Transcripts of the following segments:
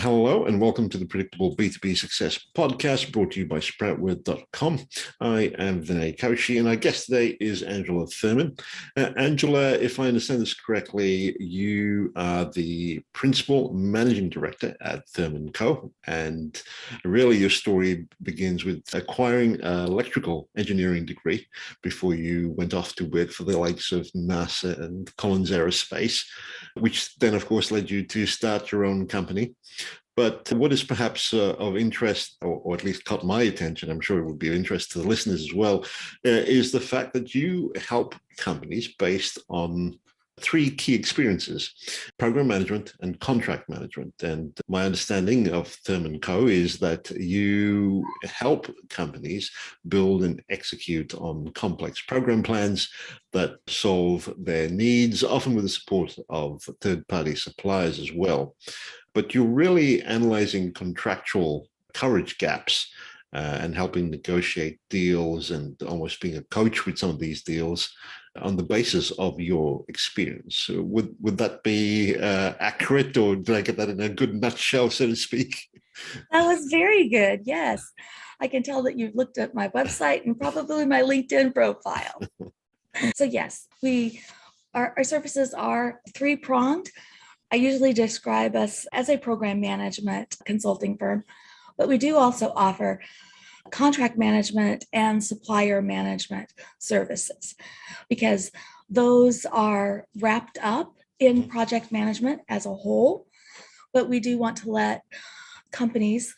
Hello and welcome to the Predictable B2B Success podcast brought to you by Sproutword.com. I am Vinay Koshy and our guest today is Angela Thurman. Angela, if I understand this correctly, you are the Principal Managing Director at Thurman Co. And really your story begins with acquiring an electrical engineering degree before you went off to work for the likes of NASA and Collins Aerospace, which then of course led you to start your own company. But what is perhaps of interest, or at least caught my attention, I'm sure it would be of interest to the listeners as well, is the fact that you help companies based on three key experiences: program management and contract management. And my understanding of Thurman Co. is that you help companies build and execute on complex program plans that solve their needs, often with the support of third-party suppliers as well. But you're really analyzing contractual coverage gaps and helping negotiate deals and almost being a coach with some of these deals on the basis of your experience. So would that be accurate, or did I get that in a good nutshell, so to speak? That was very good. Yes. I can tell that you've looked at my website and probably my LinkedIn profile. So yes, our services are three-pronged. I usually describe us as a program management consulting firm, but we do also offer contract management and supplier management services because those are wrapped up in project management as a whole. But we do want to let companies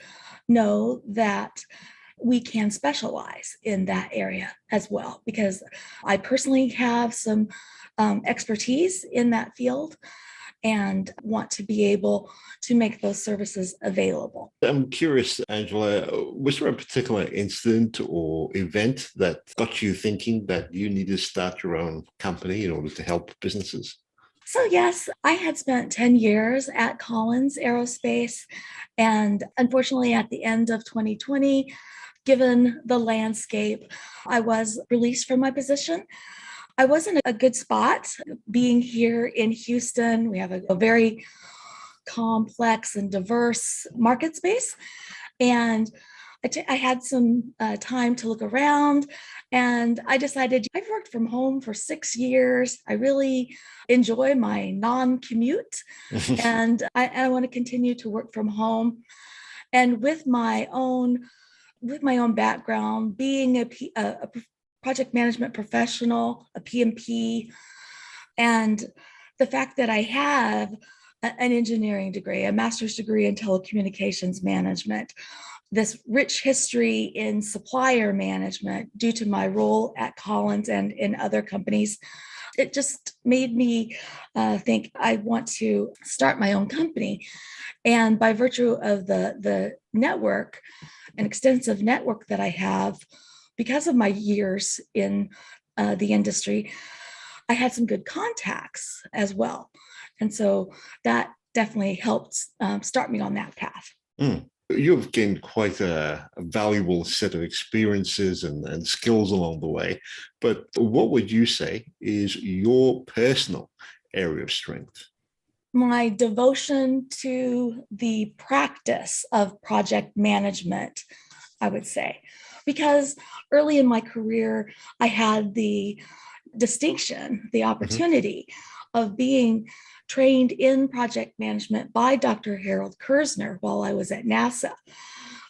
know that we can specialize in that area as well, because I personally have some expertise in that field and want to be able to make those services available. I'm curious, Angela, was there a particular incident or event that got you thinking that you need to start your own company in order to help businesses? So yes, I had spent 10 years at Collins Aerospace, and unfortunately at the end of 2020, given the landscape, I was released from my position. I was in a good spot being here in Houston. We have a very complex and diverse market space. And I had some time to look around, and I decided I've worked from home for 6 years. I really enjoy my non-commute, and I want to continue to work from home. And with my own background, being a project management professional, a PMP, and the fact that I have an engineering degree, a master's degree in telecommunications management, this rich history in supplier management due to my role at Collins and in other companies, it just made me think I want to start my own company. And by virtue of the network, an extensive network that I have, because of my years in the industry, I had some good contacts as well. And so that definitely helped start me on that path. You've gained quite a valuable set of experiences and skills along the way. But what would you say is your personal area of strength? My devotion to the practice of project management, I would say, because early in my career, I had the distinction, the opportunity of being trained in project management by Dr. Harold Kersner while I was at NASA,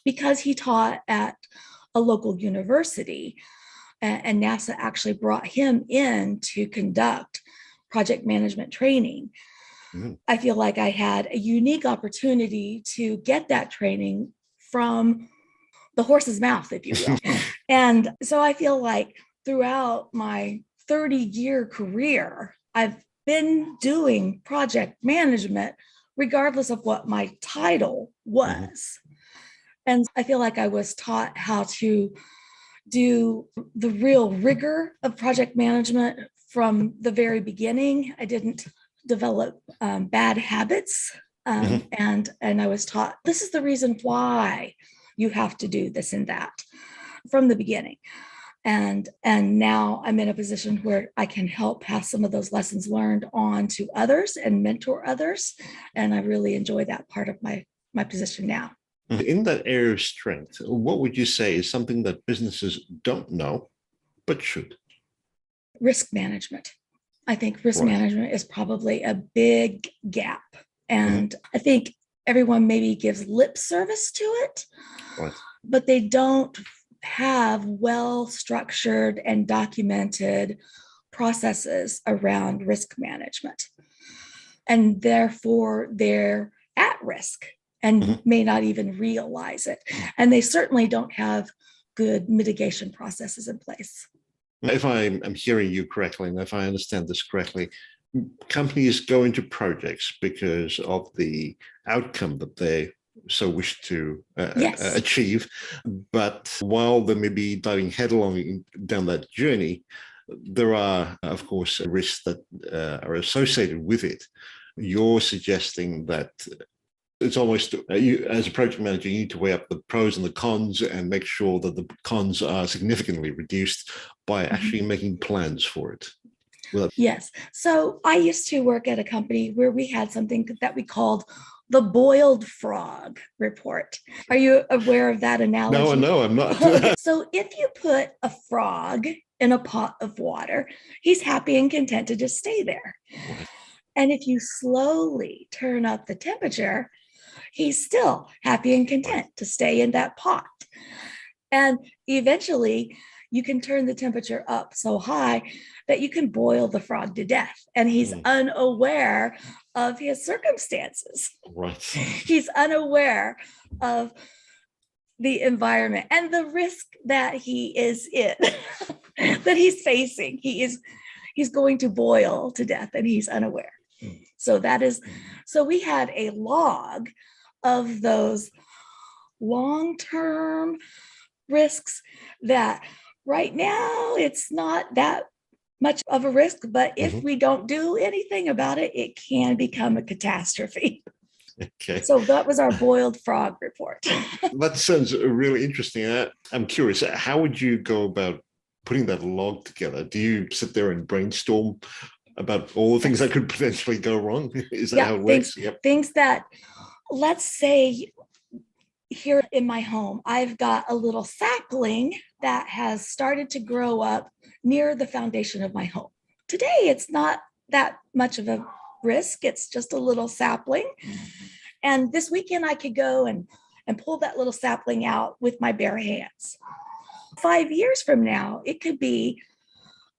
because he taught at a local university, and NASA actually brought him in to conduct project management training. I feel like I had a unique opportunity to get that training from the horse's mouth, if you will. And so I feel like throughout my 30-year career, I've been doing project management regardless of what my title was. And I feel like I was taught how to do the real rigor of project management from the very beginning. I didn't develop bad habits. And I was taught, this is the reason why you have to do this and that from the beginning. And now I'm in a position where I can help pass some of those lessons learned on to others and mentor others. And I really enjoy that part of my my position now. In that area of strength, what would you say is something that businesses don't know but should? Risk management. I think risk Right. management is probably a big gap. And I think everyone maybe gives lip service to it, Right. but they don't have well-structured and documented processes around risk management. And therefore, they're at risk and may not even realize it. And they certainly don't have good mitigation processes in place. If I'm hearing you correctly, and if I understand this correctly, companies go into projects because of the outcome that they so wish to Yes. achieve. But while they may be diving headlong down that journey, there are, of course, risks that are associated with it. You're suggesting that it's almost, you as a project manager, you need to weigh up the pros and the cons and make sure that the cons are significantly reduced by actually making plans for it. Yes. So I used to work at a company where we had something that we called the boiled frog report. Are you aware of that analogy? No, I'm not. So if you put a frog in a pot of water, he's happy and content to just stay there. And if you slowly turn up the temperature, he's still happy and content to stay in that pot. And eventually, you can turn the temperature up so high that you can boil the frog to death. And he's unaware of his circumstances. Right. He's unaware of the environment and the risk that he is in, that he's facing. He's going to boil to death and he's unaware. So we had a log of those long-term risks that right now it's not that much of a risk, but if we don't do anything about it, it can become a catastrophe. Okay. So that was our boiled frog report. That sounds really interesting. I'm curious, how would you go about putting that log together? Do you sit there and brainstorm about all the things that could potentially go wrong? Is that how it works? Things that, let's say, here in my home, I've got a little sapling that has started to grow up near the foundation of my home. Today, it's not that much of a risk. It's just a little sapling. And this weekend, I could go and pull that little sapling out with my bare hands. 5 years from now, it could be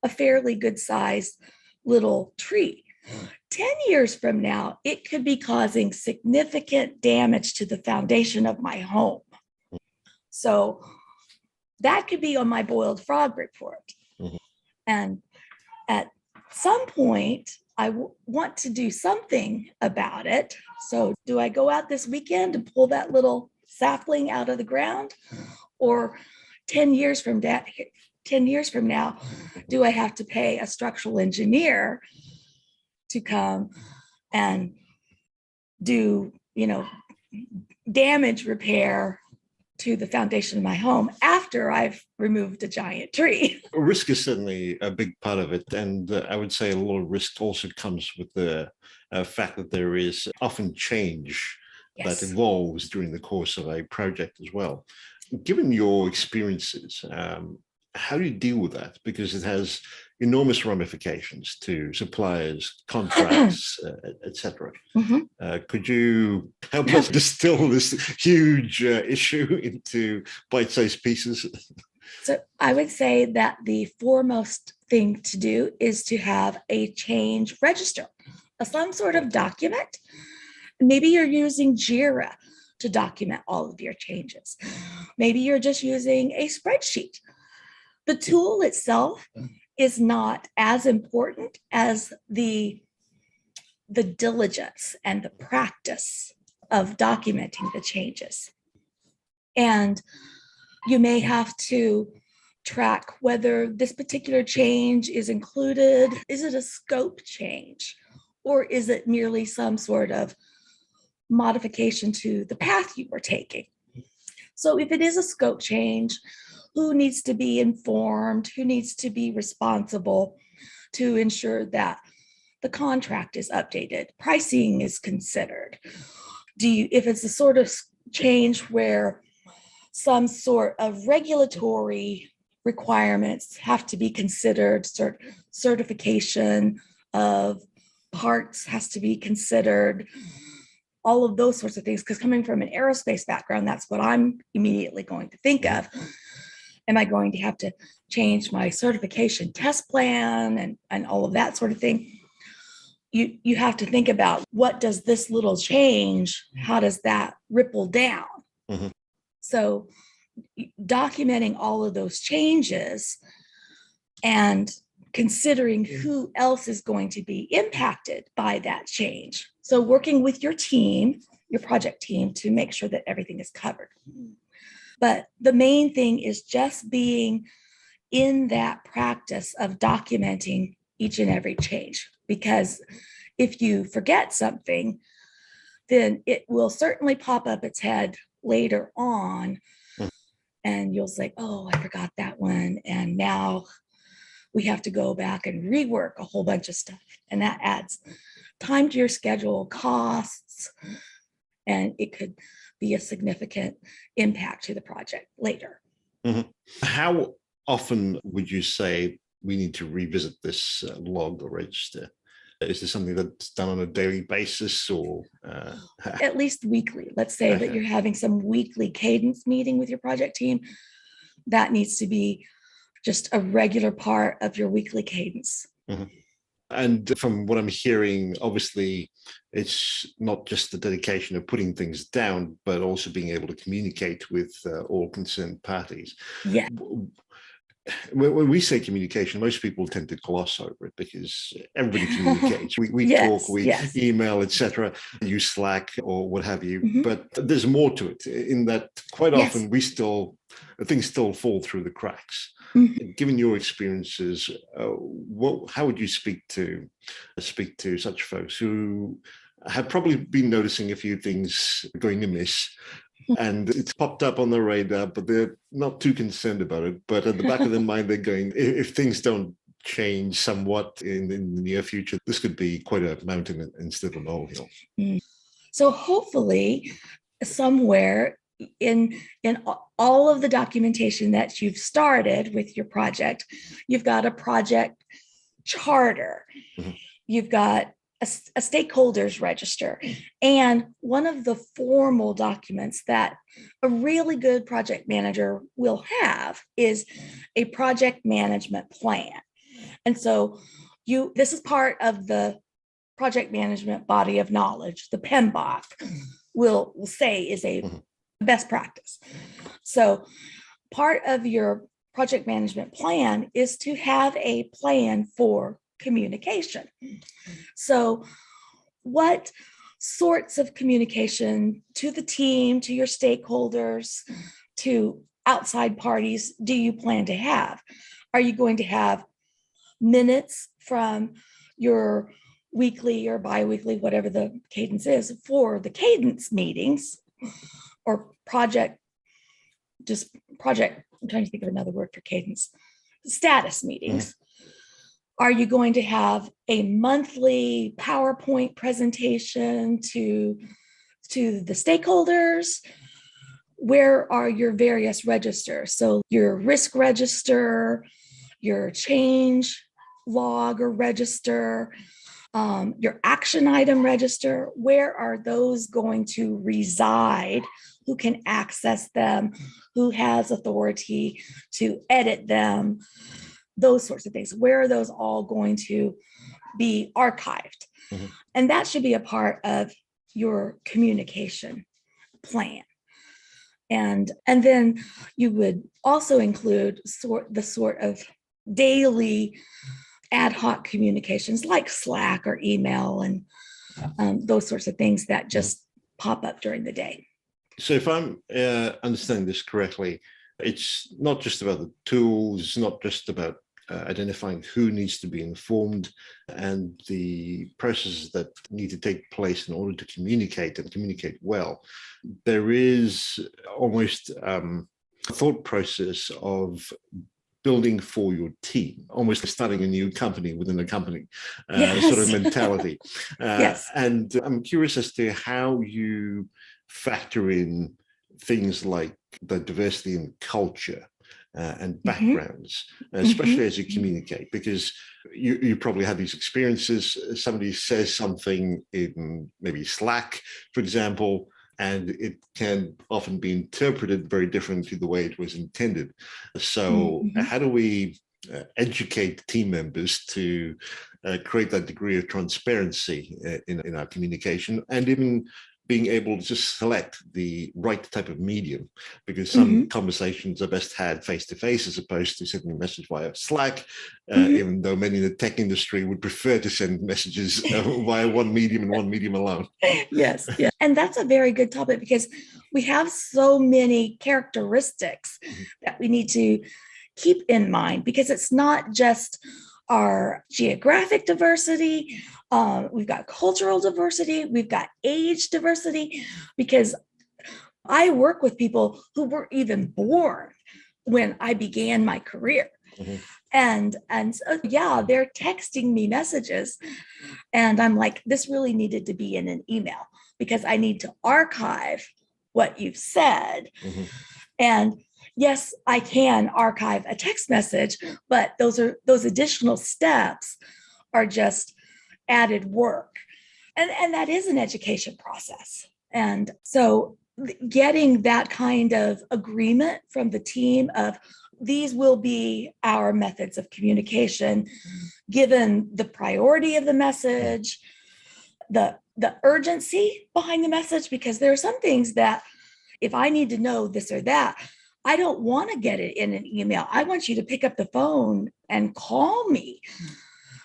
a fairly good sized little tree. 10 years from now, it could be causing significant damage to the foundation of my home. So that could be on my boiled frog report. And at some point, I want to do something about it. So do I go out this weekend and pull that little sapling out of the ground? Or 10 years from now, do I have to pay a structural engineer to come and do, damage repair to the foundation of my home after I've removed a giant tree? Risk is certainly a big part of it. And I would say a lot of risk also comes with the fact that there is often change that evolves during the course of a project as well. Given your experiences, how do you deal with that? Because it has enormous ramifications to suppliers, contracts, etc. Could you help us distill this huge issue into bite-sized pieces? So I would say that the foremost thing to do is to have a change register, some sort of document. Maybe you're using Jira to document all of your changes. Maybe you're just using a spreadsheet. The tool itself is not as important as the diligence and the practice of documenting the changes. And you may have to track whether this particular change is included. Is it a scope change? Or is it merely some sort of modification to the path you were taking? So if it is a scope change, who needs to be informed? Who needs to be responsible to ensure that the contract is updated, pricing is considered? if it's a sort of change where some sort of regulatory requirements have to be considered, certification of parts has to be considered, all of those sorts of things. Because coming from an aerospace background, that's what I'm immediately going to think of. Am I going to have to change my certification test plan and all of that sort of thing? You have to think about, what does this little change, how does that ripple down? Mm-hmm. So documenting all of those changes and considering who else is going to be impacted by that change. So working with your team, your project team, to make sure that everything is covered. But the main thing is just being in that practice of documenting each and every change, because if you forget something, then it will certainly pop up its head later on, and you'll say, oh, I forgot that one, and now we have to go back and rework a whole bunch of stuff, and that adds time to your schedule, costs, and it could be a significant impact to the project later. Mm-hmm. How often would you say we need to revisit this log or register? Is this something that's done on a daily basis, or at least weekly? Let's say that you're having some weekly cadence meeting with your project team. That needs to be just a regular part of your weekly cadence. Mm-hmm. And from what I'm hearing, obviously, it's not just the dedication of putting things down, but also being able to communicate with all concerned parties. Yeah. When we say communication, most people tend to gloss over it because everybody communicates. We yes, talk, we email, etc., use Slack or what have you. Mm-hmm. But there's more to it, in that quite often things still fall through the cracks. Mm-hmm. Given your experiences, how would you speak to such folks who have probably been noticing a few things going amiss, and it's popped up on the radar, but they're not too concerned about it. But at the back of their mind, they're going, if things don't change somewhat in the near future, this could be quite a mountain instead of a molehill. So hopefully somewhere in all of the documentation that you've started with your project, you've got a project charter, mm-hmm. You've got a stakeholders register, and one of the formal documents that a really good project manager will have is a project management plan. And so this is part of the project management body of knowledge. The PMBOK will say is a best practice. So part of your project management plan is to have a plan for communication. So what sorts of communication to the team, to your stakeholders, to outside parties do you plan to have? Are you going to have minutes from your weekly or biweekly, whatever the cadence is, for the cadence meetings, or project, I'm trying to think of another word for cadence, status meetings? Mm-hmm. Are you going to have a monthly PowerPoint presentation to the stakeholders? Where are your various registers? So your risk register, your change log or register, your action item register, where are those going to reside? Who can access them? Who has authority to edit them? Those sorts of things. Where are those all going to be archived? Mm-hmm. And that should be a part of your communication plan. And then you would also include the sort of daily ad hoc communications like Slack or email and those sorts of things that just pop up during the day. So if I'm understanding this correctly, it's not just about the tools, it's not just about identifying who needs to be informed and the processes that need to take place in order to communicate and communicate well. There is almost a thought process of building for your team, almost starting a new company within a company, Yes. sort of mentality. Yes. And I'm curious as to how you factor in things like the diversity in culture and backgrounds, especially as you communicate, because you probably have these experiences. Somebody says something in maybe Slack, for example, and it can often be interpreted very differently to the way it was intended. So how do we educate team members to create that degree of transparency in our communication, and even being able to just select the right type of medium, because some conversations are best had face to face as opposed to sending a message via Slack, even though many in the tech industry would prefer to send messages via one medium and one medium alone. Yes. Yeah. And that's a very good topic, because we have so many characteristics that we need to keep in mind, because it's not just our geographic diversity. We've got cultural diversity, we've got age diversity, because I work with people who weren't even born when I began my career. And so, yeah, they're texting me messages, and I'm like, this really needed to be in an email, because I need to archive what you've said. And yes, I can archive a text message, but those additional steps are just added work. And that is an education process. And so getting that kind of agreement from the team of these will be our methods of communication, given the priority of the message, the urgency behind the message, because there are some things that if I need to know this or that, I don't want to get it in an email. I want you to pick up the phone and call me,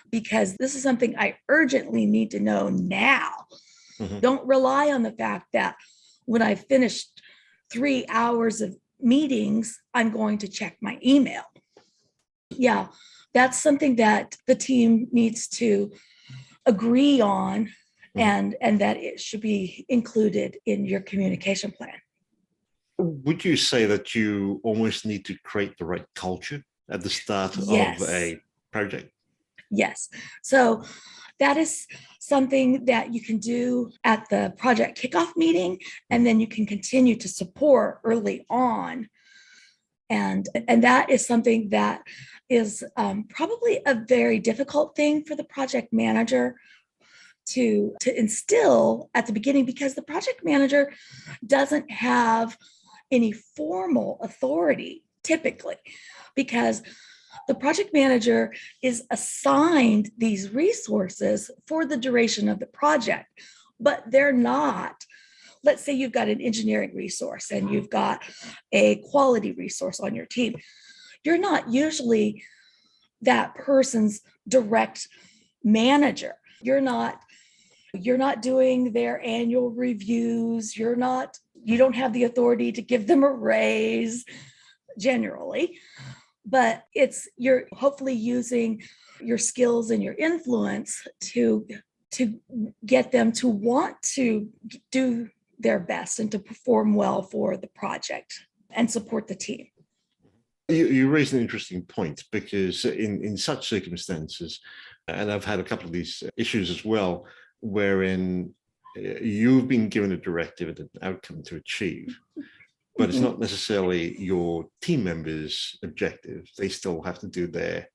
because this is something I urgently need to know now. Don't rely on the fact that when I finished 3 hours of meetings, I'm going to check my email. Yeah, that's something that the team needs to agree on, and that it should be included in your communication plan. Would you say that you almost need to create the right culture at the start of a project? Yes. So that is something that you can do at the project kickoff meeting, and then you can continue to support early on. And that is something that is probably a very difficult thing for the project manager to instill at the beginning, because the project manager doesn't have any formal authority typically, because the project manager is assigned these resources for the duration of the project, but they're not. Let's say you've got an engineering resource and you've got a quality resource on your team. You're not usually that person's direct manager. You're not doing their annual reviews. You don't have the authority to give them a raise generally, but you're hopefully using your skills and your influence to get them to want to do their best and to perform well for the project and support the team. You raised an interesting point, because in such circumstances, and I've had a couple of these issues as well, wherein you've been given a directive and an outcome to achieve, but it's not necessarily your team members' objective. They still have to do their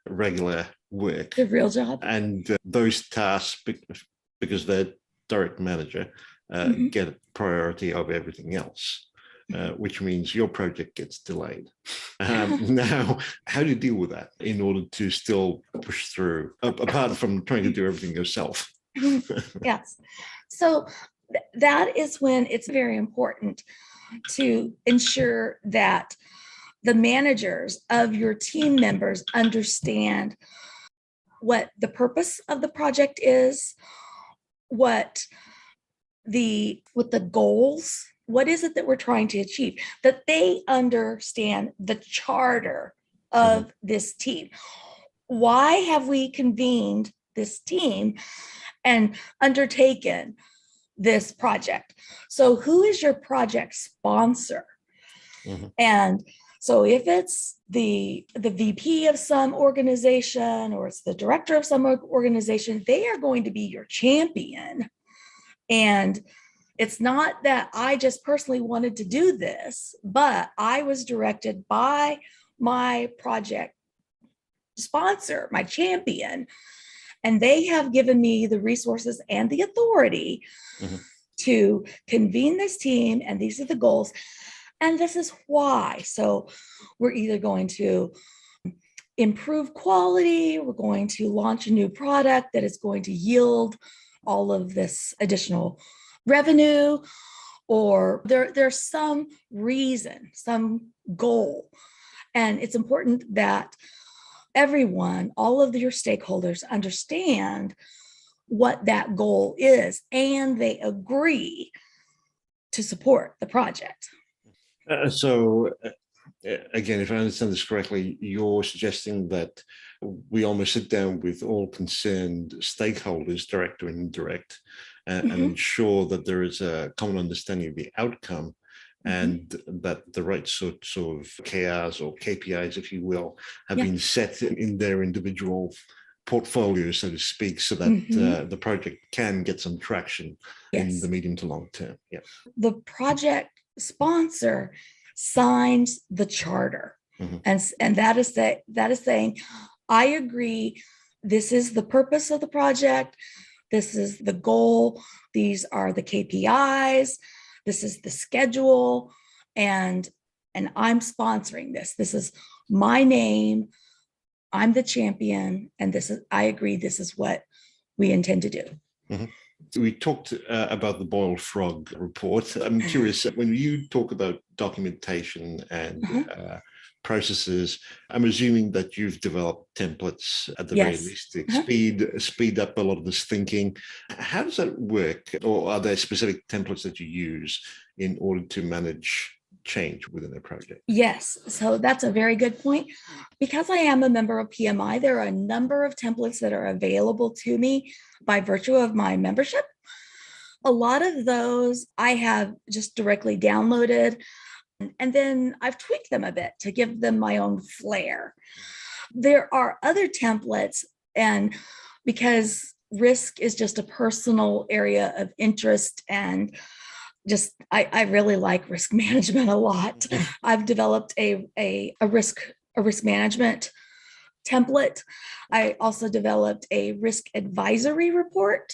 regular work, the real job, and those tasks, because they're direct manager, get priority over everything else, which means your project gets delayed. Now, how do you deal with that in order to still push through, apart from trying to do everything yourself? Yes. So that is when it's very important to ensure that the managers of your team members understand what the purpose of the project is, what the goals, what is it that we're trying to achieve, that they understand the charter of this team. Why have we convened this team and undertaken this project? So who is your project sponsor? And So if it's the VP of some organization or it's the director of some organization, they are going to be your champion. And it's not that I just personally wanted to do this, but I was directed by my project sponsor, my champion, and they have given me the resources and the authority to convene this team, and these are the goals, and this is why. So we're either going to improve quality, we're going to launch a new product that is going to yield all of this additional revenue, or there's some reason, some goal. And it's important that everyone, all of your stakeholders understand what that goal is, and they agree to support the project. Again, if I understand this correctly, you're suggesting that we almost sit down with all concerned stakeholders, direct or indirect, and ensure that there is a common understanding of the outcome, and that the right sorts of KRs or KPIs, if you will, have been set in their individual portfolio, so to speak, so that the project can get some traction in the medium to long term. Yeah. The project sponsor signs the charter, and that is saying, I agree. This is the purpose of the project. This is the goal. These are the KPIs. This is the schedule, and I'm sponsoring this. This is my name. I'm the champion, and I agree. This is what we intend to do. We talked about the boiled frog report. I'm curious, when you talk about documentation and processes, I'm assuming that you've developed templates at the very least to speed up a lot of this thinking. How does that work? Or are there specific templates that you use in order to manage change within a project? Yes, so that's a very good point. Because I am a member of PMI, there are a number of templates that are available to me by virtue of my membership. A lot of those I have just directly downloaded, and then I've tweaked them a bit to give them my own flair. There are other templates, and because risk is just a personal area of interest, and just I really like risk management a lot. I've developed a risk management template. I also developed a risk advisory report.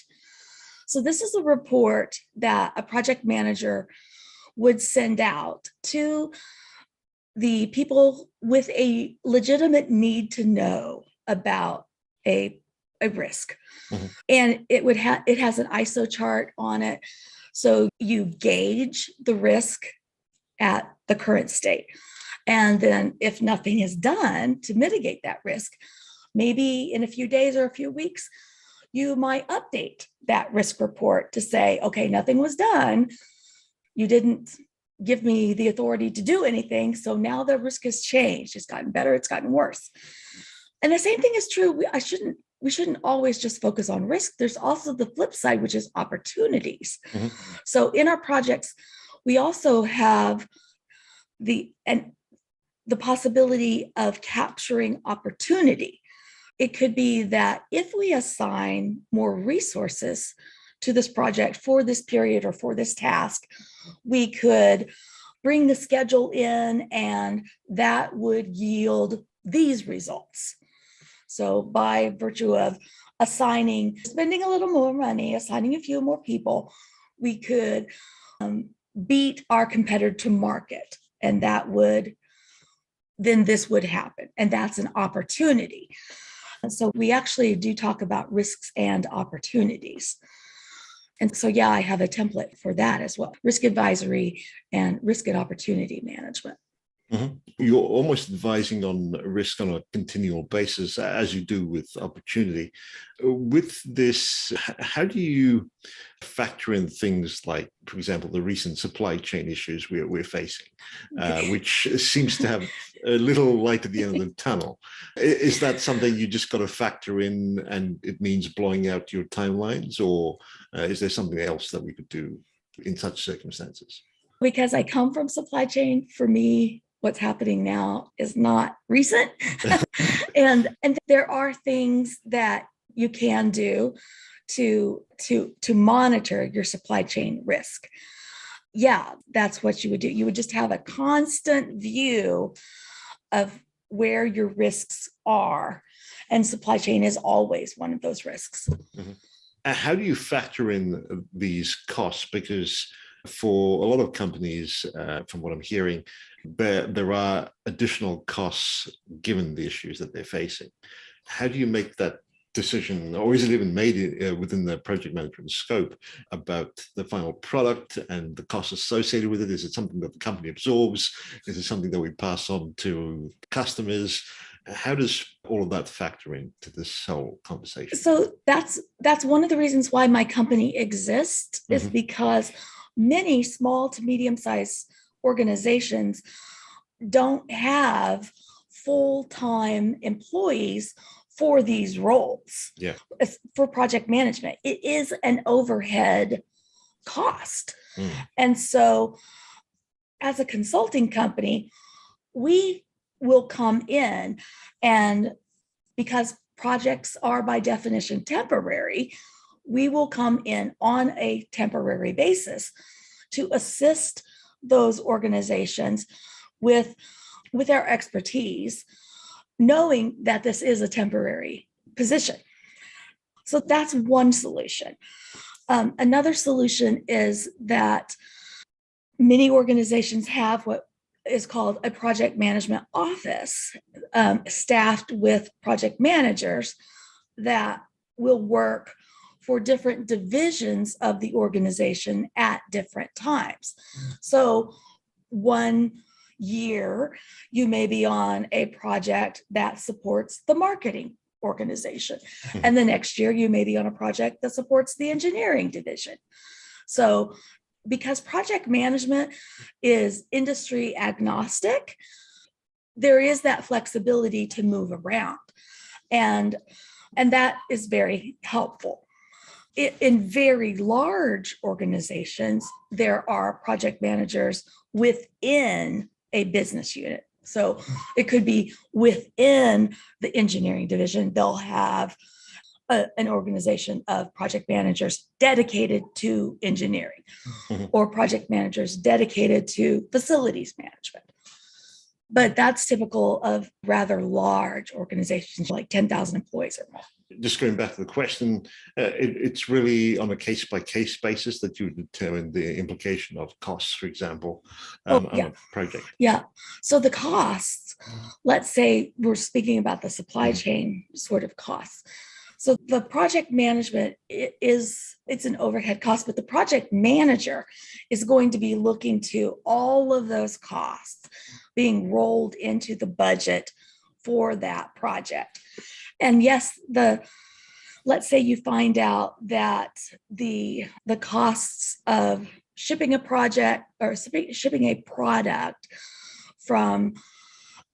So this is a report that a project manager would send out to the people with a legitimate need to know about a risk. And it has an ISO chart on it. So you gauge the risk at the current state. And then if nothing is done to mitigate that risk, maybe in a few days or a few weeks, you might update that risk report to say, okay, nothing was done. You didn't give me the authority to do anything. So now the risk has changed. It's gotten better. It's gotten worse. And the same thing is true. We shouldn't always just focus on risk. There's also the flip side, which is opportunities. So in our projects, we also have the possibility of capturing opportunity. It could be that if we assign more resources to this project for this period or for this task, we could bring the schedule in, and that would yield these results. So by virtue of spending a little more money, assigning a few more people, we could beat our competitor to market, and then this would happen. And that's an opportunity. And so we actually do talk about risks and opportunities. And so, I have a template for that as well: risk advisory and risk and opportunity management. You're almost advising on risk on a continual basis, as you do with opportunity. With this, how do you factor in things like, for example, the recent supply chain issues we're facing, which seems to have a little light at the end of the tunnel? Is that something you just got to factor in, and it means blowing out your timelines, or is there something else that we could do in such circumstances? Because I come from supply chain, for me, what's happening now is not recent. And there are things that you can do to monitor your supply chain risk. Yeah, that's what you would do. You would just have a constant view of where your risks are. And supply chain is always one of those risks. Mm-hmm. How do you factor in these costs? Because for a lot of companies, from what I'm hearing, there are additional costs given the issues that they're facing. How do you make that decision, or is it even made within the project management scope, about the final product and the costs associated with it? Is it something that the company absorbs? Is it something that we pass on to customers? How does all of that factor into this whole conversation? So that's one of the reasons why my company exists, is because many small to medium-sized organizations don't have full-time employees for these roles. Yeah. For project management, it is an overhead cost. And so as a consulting company, we will come in, and because projects are by definition temporary, we will come in on a temporary basis to assist those organizations with our expertise, knowing that this is a temporary position. So that's one solution. Another solution is that many organizations have what is called a project management office, staffed with project managers that will work for different divisions of the organization at different times. So one year, you may be on a project that supports the marketing organization. And the next year, you may be on a project that supports the engineering division. So because project management is industry agnostic, there is that flexibility to move around. And that is very helpful. In very large organizations, there are project managers within a business unit. So it could be within the engineering division, they'll have an organization of project managers dedicated to engineering, or project managers dedicated to facilities management. But that's typical of rather large organizations, like 10,000 employees or more. Just going back to the question, it's really on a case-by-case basis that you determine the implication of costs, for example, on a project. Yeah. So the costs, let's say we're speaking about the supply chain sort of costs. So the project management it's an overhead cost, but the project manager is going to be looking to all of those costs being rolled into the budget for that project. And yes, let's say you find out that the costs of shipping a project or shipping a product from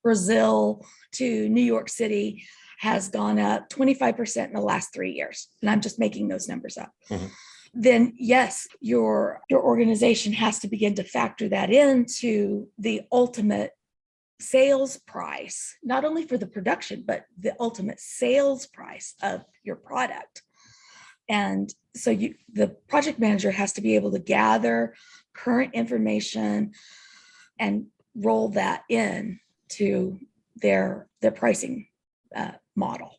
Brazil to New York City has gone up 25% in the last 3 years. And I'm just making those numbers up. Then yes, your organization has to begin to factor that into the ultimate sales price, not only for the production, but the ultimate sales price of your product. And so the project manager has to be able to gather current information and roll that in to their pricing model.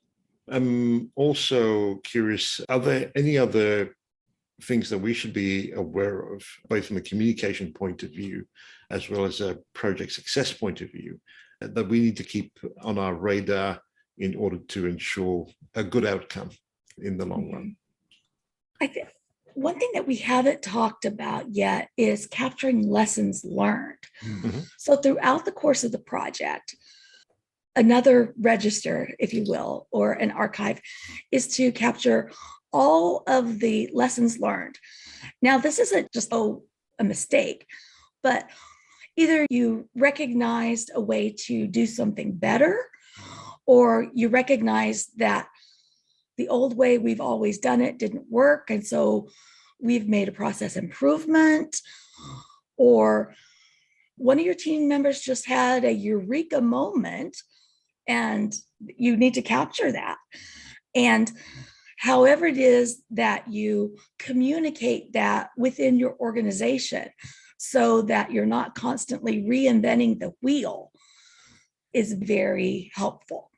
I'm also curious, are there any other things that we should be aware of, both from a communication point of view as well as a project success point of view, that we need to keep on our radar in order to ensure a good outcome in the long run? I think one thing that we haven't talked about yet is capturing lessons learned. So throughout the course of the project, another register, if you will, or an archive, is to capture all of the lessons learned. Now, this isn't just a mistake, but either you recognized a way to do something better, or you recognize that the old way we've always done it didn't work, and so we've made a process improvement, or one of your team members just had a eureka moment, and you need to capture that. And however it is that you communicate that within your organization so that you're not constantly reinventing the wheel is very helpful.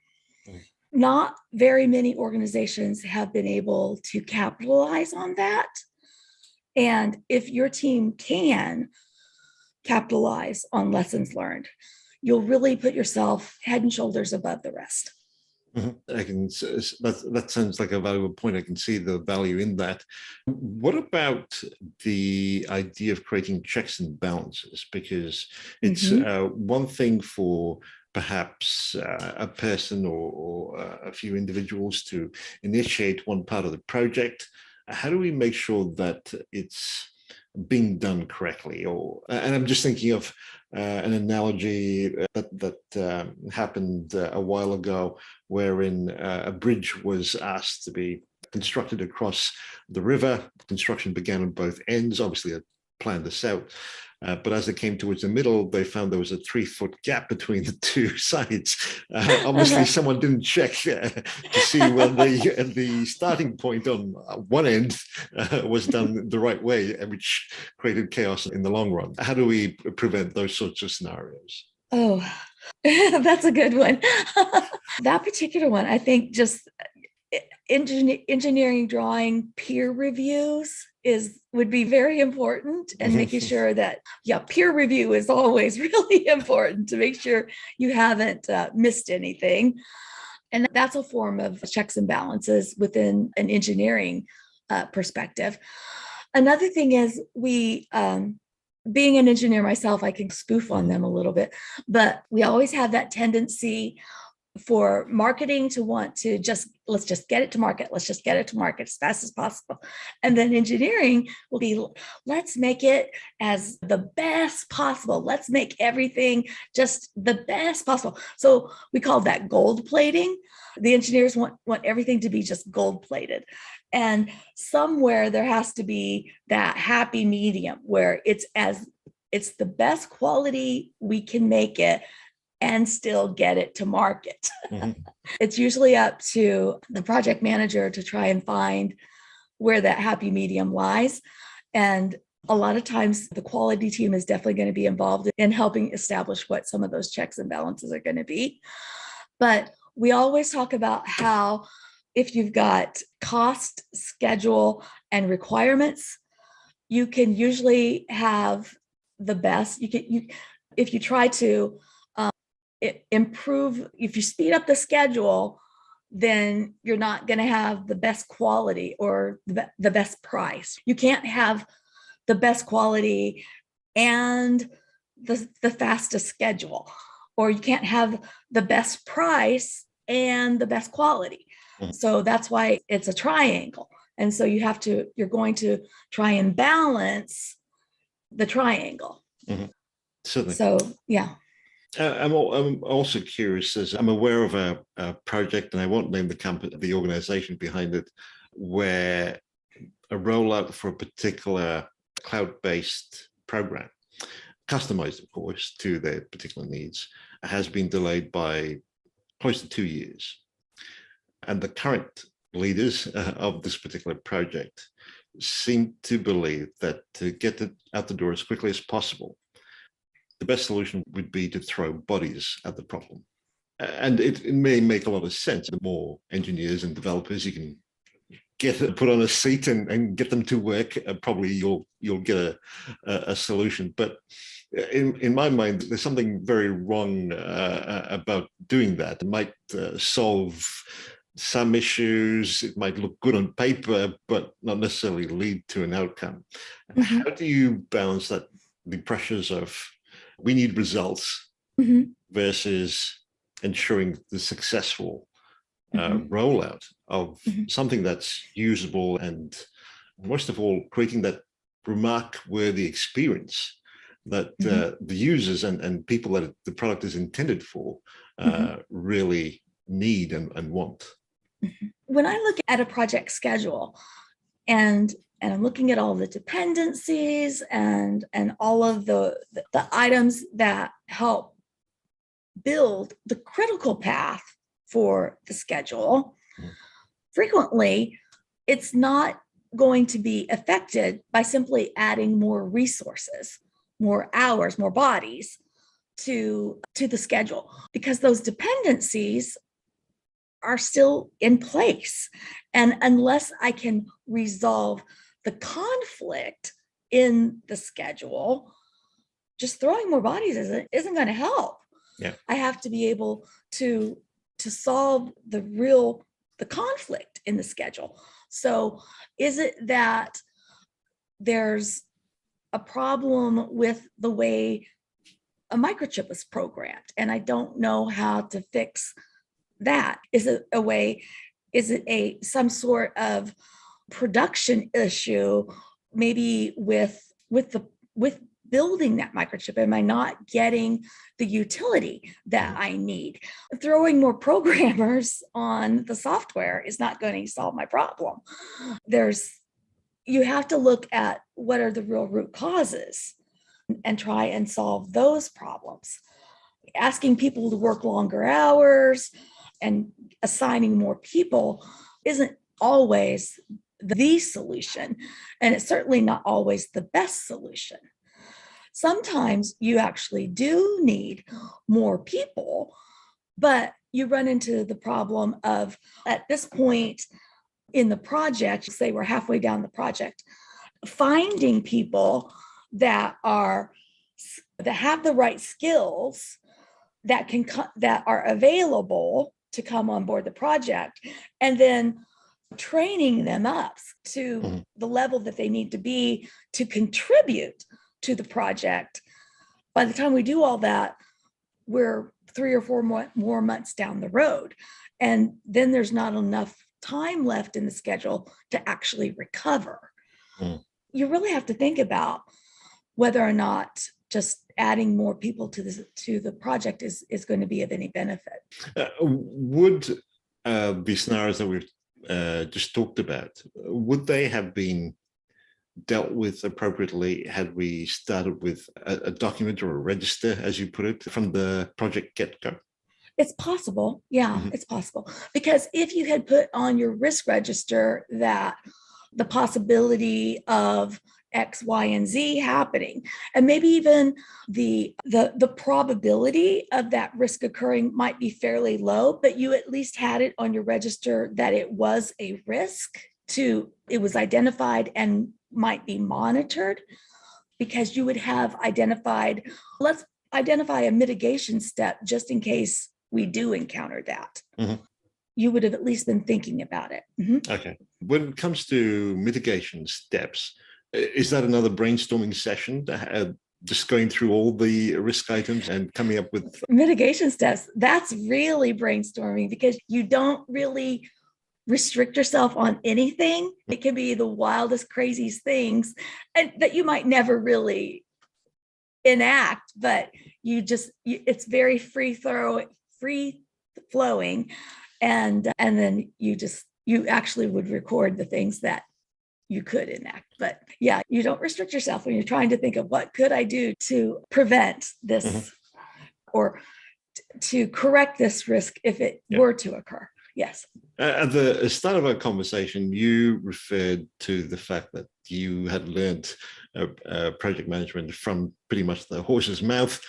Not very many organizations have been able to capitalize on that. And if your team can capitalize on lessons learned, you'll really put yourself head and shoulders above the rest. I can. That sounds like a valuable point. I can see the value in that. What about the idea of creating checks and balances? Because it's one thing for perhaps a person or a few individuals to initiate one part of the project. How do we make sure that it's being done correctly? And I'm just thinking of an analogy that happened a while ago, wherein a bridge was asked to be constructed across the river. Construction began on both ends. Obviously, I planned this out. But as they came towards the middle, they found there was a 3-foot gap between the two sides. Obviously, someone didn't check to see whether the starting point on one end was done the right way, which created chaos in the long run. How do we prevent those sorts of scenarios? Oh, that's a good one. That particular one, I think just engineering drawing peer reviews would be very important, and making sure that peer review is always really important to make sure you haven't missed anything. And that's a form of checks and balances within an engineering perspective. Another thing is being an engineer myself, I can spoof on them a little bit, but we always have that tendency for marketing to want to let's just get it to market. Let's just get it to market as fast as possible. And then engineering will be, let's make it as the best possible. Let's make everything just the best possible. So we call that gold plating. The engineers want everything to be just gold plated. And somewhere there has to be that happy medium where it's the best quality we can make it and still get it to market. It's usually up to the project manager to try and find where that happy medium lies. And a lot of times the quality team is definitely going to be involved in helping establish what some of those checks and balances are going to be. But we always talk about how if you've got cost, schedule, and requirements, you can usually have the best. If you try to improve, if you speed up the schedule, then you're not going to have the best quality or the best price. You can't have the best quality and the fastest schedule, or you can't have the best price and the best quality. So that's why it's a triangle. And so you're going to try and balance the triangle. Certainly. So, yeah. I'm also curious, as I'm aware of a project, and I won't name the organization behind it, where a rollout for a particular cloud-based program, customized, of course, to their particular needs, has been delayed by close to 2 years. And the current leaders of this particular project seem to believe that to get it out the door as quickly as possible, the best solution would be to throw bodies at the problem. And it may make a lot of sense. The more engineers and developers you can put on a seat and get them to work, probably you'll get a solution. But in my mind, there's something very wrong about doing that. It might solve some issues. It might look good on paper, but not necessarily lead to an outcome. How do you balance that, the pressures of we need results versus ensuring the successful rollout of something that's usable, and most of all, creating that remark-worthy experience that the users and people that the product is intended for really need and want? When I look at a project schedule and and I'm looking at all the dependencies and all of the items that help build the critical path for the schedule, frequently it's not going to be affected by simply adding more resources, more hours, more bodies to the schedule, because those dependencies are still in place. And unless I can resolve the conflict in the schedule, just throwing more bodies isn't going to help. Yeah. I have to be able to solve the conflict in the schedule. So is it that there's a problem with the way a microchip is programmed and I don't know how to fix that? Is it some sort of production issue, maybe with building that microchip? Am I not getting the utility that I need? Throwing more programmers on the software is not going to solve my problem. You have to look at what are the real root causes and try and solve those problems. Asking people to work longer hours and assigning more people isn't always the solution, and it's certainly not always the best solution. Sometimes you actually do need more people, but you run into the problem of, at this point in the project, say we're halfway down the project, finding people that have the right skills that are available to come on board the project, and then training them up to the level that they need to be to contribute to the project. By the time we do all that, we're 3 or 4 more months down the road. And then there's not enough time left in the schedule to actually recover. You really have to think about whether or not just adding more people to the project is going to be of any benefit. Would the scenarios that we've just talked about, would they have been dealt with appropriately had we started with a document or a register, as you put it, from the project get-go? It's possible. Yeah, it's possible. Because if you had put on your risk register that the possibility of X, Y, and Z happening, and maybe even the probability of that risk occurring might be fairly low, but you at least had it on your register that it was a risk, it was identified and might be monitored, because you would have identified, let's identify a mitigation step just in case we do encounter that. You would have at least been thinking about it. Okay. When it comes to mitigation steps, is that another brainstorming session, just going through all the risk items and coming up with mitigation steps? That's really brainstorming, because you don't really restrict yourself on anything. It can be the wildest, craziest things and that you might never really enact, but it's very free flowing, and then you actually would record the things that you could enact. But yeah, you don't restrict yourself when you're trying to think of what could I do to prevent this or to correct this risk if it were to occur. Yes. At the start of our conversation, you referred to the fact that you had learned project management from pretty much the horse's mouth,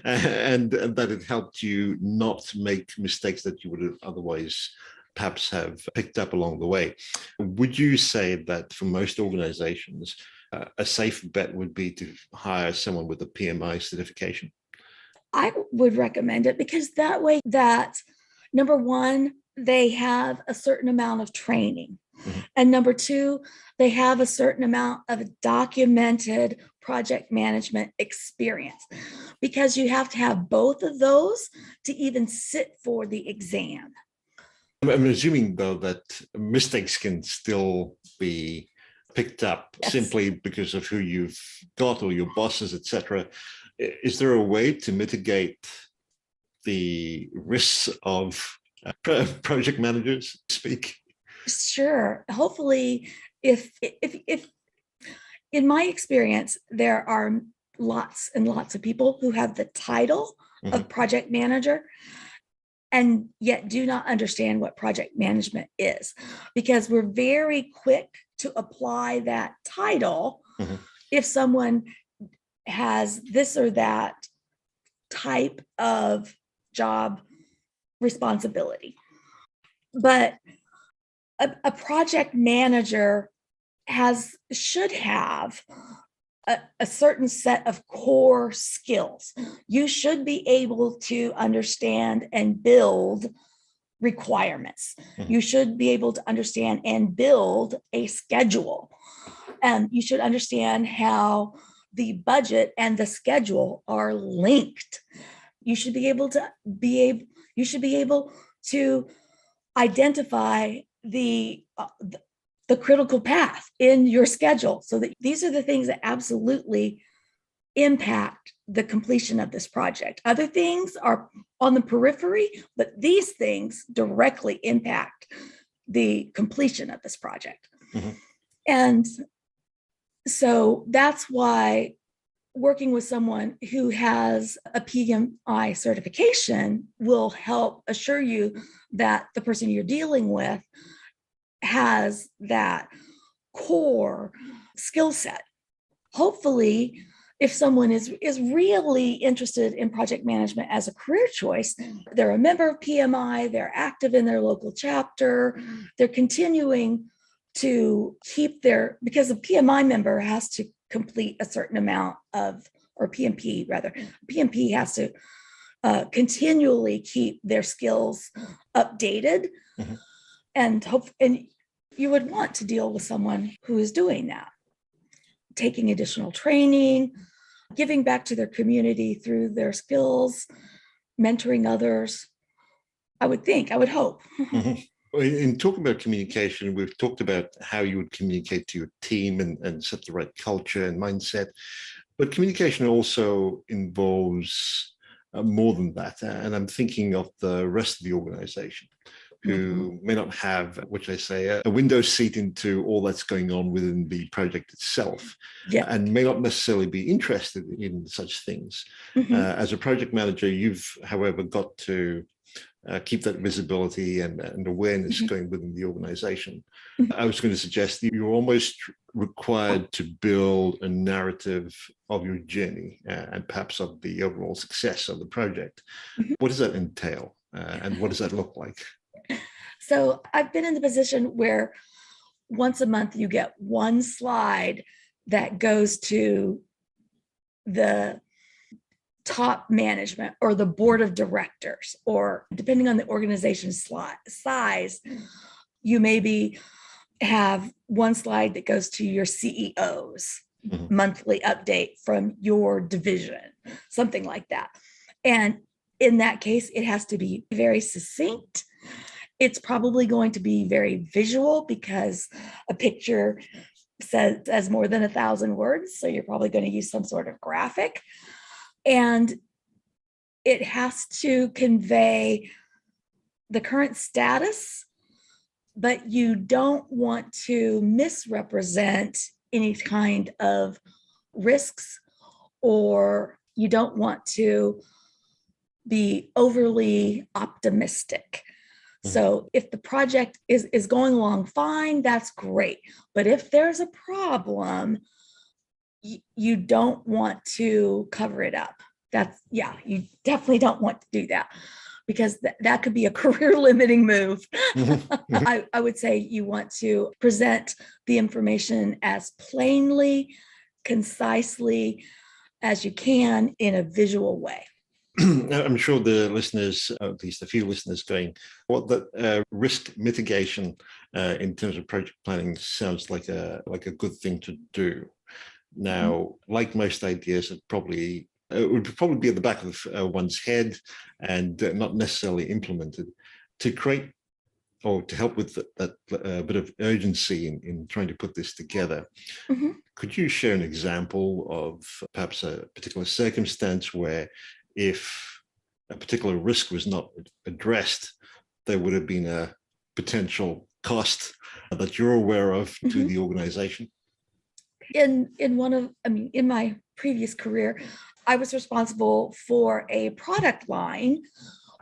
and that it helped you not make mistakes that you would have otherwise perhaps have picked up along the way. Would you say that for most organizations, a safe bet would be to hire someone with a PMI certification? I would recommend it, because that way, that number one, they have a certain amount of training. And number two, they have a certain amount of documented project management experience, because you have to have both of those to even sit for the exam. I'm assuming, though, that mistakes can still be picked up simply because of who you've got or your bosses, etc. Is there a way to mitigate the risks of project managers speak? Sure. Hopefully, if in my experience, there are lots and lots of people who have the title of project manager and yet do not understand what project management is, because we're very quick to apply that title if someone has this or that type of job responsibility. But a project manager should have a certain set of core skills. You should be able to understand and build requirements. You should be able to understand and build a schedule. And you should understand how the budget and the schedule are linked. You should be able to identify the critical path in your schedule, so that these are the things that absolutely impact the completion of this project. Other things are on the periphery, but these things directly impact the completion of this project. And so that's why working with someone who has a PMI certification will help assure you that the person you're dealing with has that core skill set. Hopefully, if someone is really interested in project management as a career choice, they're a member of PMI, they're active in their local chapter, they're continuing to keep because a PMI member has to complete a certain amount or PMP rather, PMP has to continually keep their skills updated. And you would want to deal with someone who is doing that, taking additional training, giving back to their community through their skills, mentoring others. I would hope. In talking about communication, we've talked about how you would communicate to your team and set the right culture and mindset. But communication also involves more than that. And I'm thinking of the rest of the organization, who may not have, which I say, a window seat into all that's going on within the project itself, and may not necessarily be interested in such things. As a project manager, you've, however, got to keep that visibility and awareness going within the organization. I was going to suggest that you're almost required to build a narrative of your journey and perhaps of the overall success of the project. What does that entail? And what does that look like? So I've been in the position where once a month you get one slide that goes to the top management or the board of directors, or depending on the organization's size, you maybe have one slide that goes to your CEO's monthly update from your division, something like that. And in that case, it has to be very succinct. It's probably going to be very visual because a picture says more than 1,000 words. So you're probably going to use some sort of graphic. And it has to convey the current status, but you don't want to misrepresent any kind of risks, or you don't want to be overly optimistic. So if the project is going along fine, that's great. But if there's a problem, you don't want to cover it up. You definitely don't want to do that, because that could be a career limiting move. I would say you want to present the information as plainly, concisely as you can in a visual way. I'm sure the listeners, at least a few listeners, going, what the risk mitigation in terms of project planning sounds like a good thing to do. Now, like most ideas, it would probably be at the back of one's head and not necessarily implemented. To create or to help with that bit of urgency in trying to put this together, could you share an example of perhaps a particular circumstance where, if a particular risk was not addressed, there would have been a potential cost that you're aware of to the organization? In my previous career, I was responsible for a product line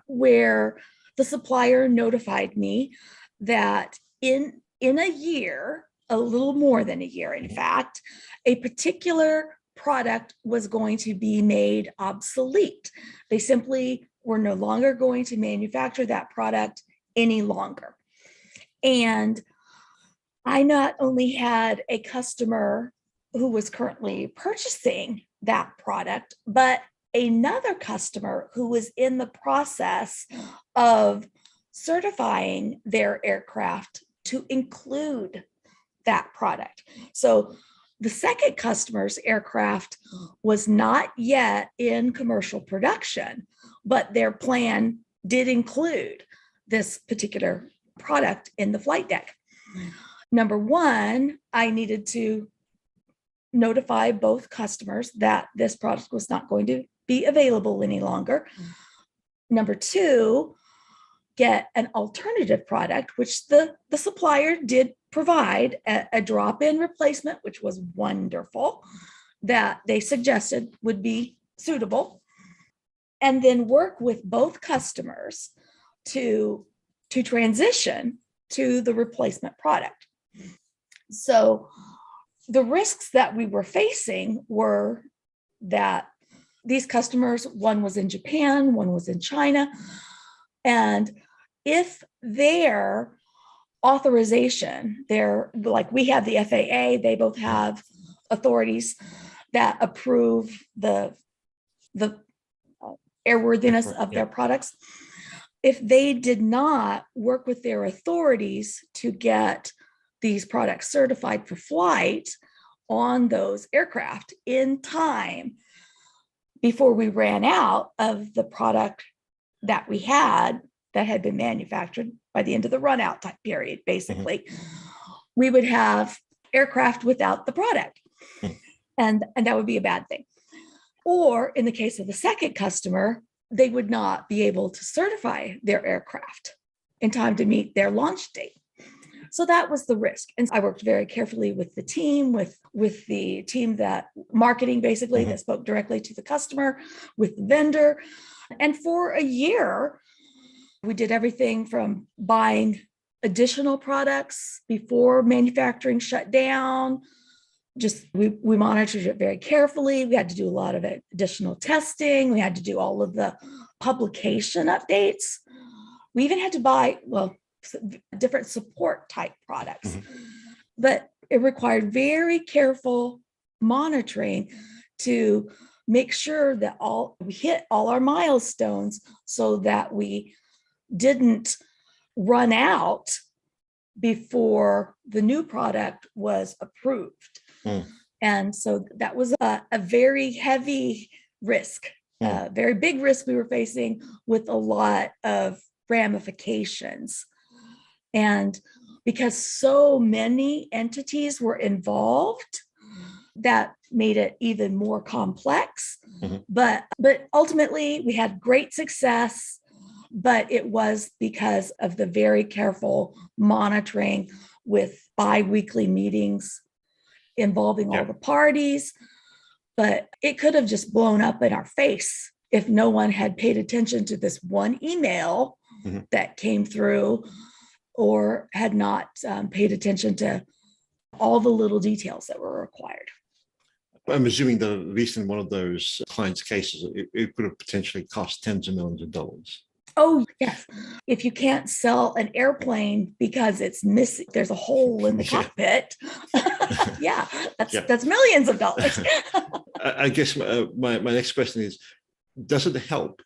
where the supplier notified me that in a year, a little more than a year, in fact, a particular product was going to be made obsolete. They simply were no longer going to manufacture that product any longer. And I not only had a customer who was currently purchasing that product, but another customer who was in the process of certifying their aircraft to include that product. So the second customer's aircraft was not yet in commercial production, but their plan did include this particular product in the flight deck. Number one, I needed to notify both customers that this product was not going to be available any longer. Number two, get an alternative product, which the supplier did provide a drop-in replacement, which was wonderful, that they suggested would be suitable, and then work with both customers to transition to the replacement product. So the risks that we were facing were that these customers, one was in Japan, one was in China, and if their authorization, like we have the FAA, they both have authorities that approve the airworthiness of their products. If they did not work with their authorities to get these products certified for flight on those aircraft in time before we ran out of the product that we had that had been manufactured by the end of the run out type period, basically, we would have aircraft without the product. And that would be a bad thing. Or in the case of the second customer, they would not be able to certify their aircraft in time to meet their launch date. So that was the risk. And I worked very carefully with the team, with the team that marketing, basically, that spoke directly to the customer, with the vendor. And for a year, we did everything from buying additional products before manufacturing shut down. We monitored it very carefully. We had to do a lot of additional testing. We had to do all of the publication updates. We even had to buy, different support type products. But it required very careful monitoring to make sure that we hit all our milestones so that we didn't run out before the new product was approved. And so that was a very heavy risk, a very big risk we were facing with a lot of ramifications. And because so many entities were involved, that made it even more complex. But ultimately, we had great success, but it was because of the very careful monitoring with bi-weekly meetings involving all the parties. But it could have just blown up in our face if no one had paid attention to this one email that came through, or had not paid attention to all the little details that were required. I'm assuming that at least in one of those clients' cases, it could have potentially cost tens of millions of dollars. Oh, yes. If you can't sell an airplane because it's missing, there's a hole in the cockpit. That's millions of dollars. I guess my next question is, does it help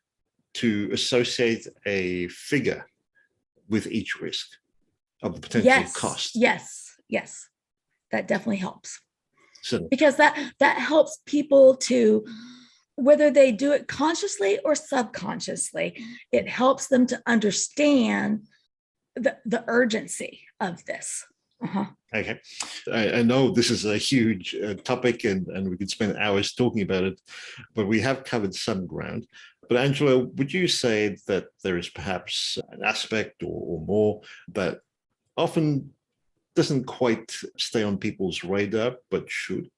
to associate a figure with each risk of the potential cost? Yes. That definitely helps. So, because that helps people to, whether they do it consciously or subconsciously, it helps them to understand the urgency of this. Okay. I know this is a huge topic and we could spend hours talking about it, but we have covered some ground. But Angela, would you say that there is perhaps an aspect or more that often doesn't quite stay on people's radar, but should?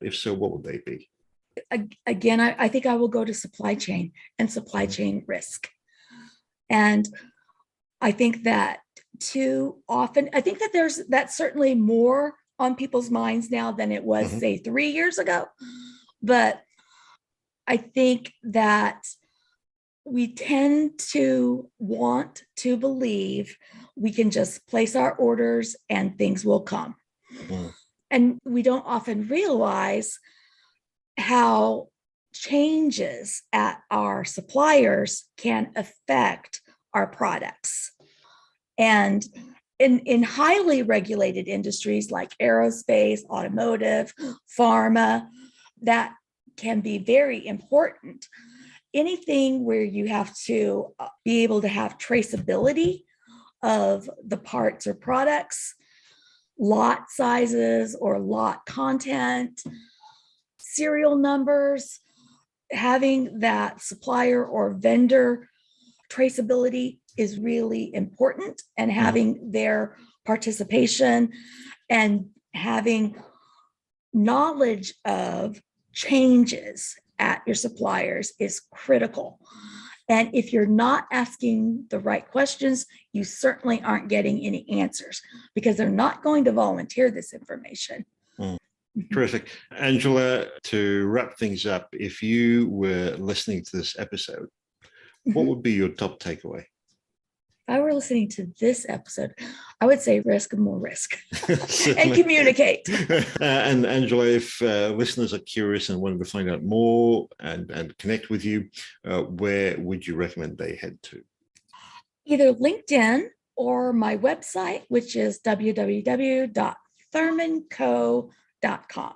If so, what would they be? Again, I think I will go to supply chain and supply chain risk. And I think that too often, I think that that's certainly more on people's minds now than it was, say, 3 years ago. But I think that we tend to want to believe we can just place our orders and things will come. And we don't often realize how changes at our suppliers can affect our products. And in highly regulated industries like aerospace, automotive, pharma, that can be very important. Anything where you have to be able to have traceability of the parts or products, lot sizes or lot content, serial numbers, having that supplier or vendor traceability is really important, and having their participation and having knowledge of changes at your suppliers is critical. And if you're not asking the right questions, you certainly aren't getting any answers, because they're not going to volunteer this information. Terrific. Angela, to wrap things up, if you were listening to this episode, what would be your top takeaway? If I were listening to this episode, I would say risk and more risk and communicate. And Angela, if listeners are curious and wanted to find out more and connect with you, where would you recommend they head to? Either LinkedIn or my website, which is www.thurmanco.com.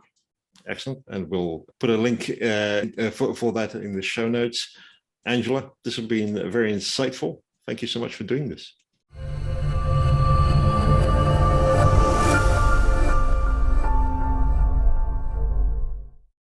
Excellent. And we'll put a link for that in the show notes. Angela, this has been very insightful. Thank you so much for doing this.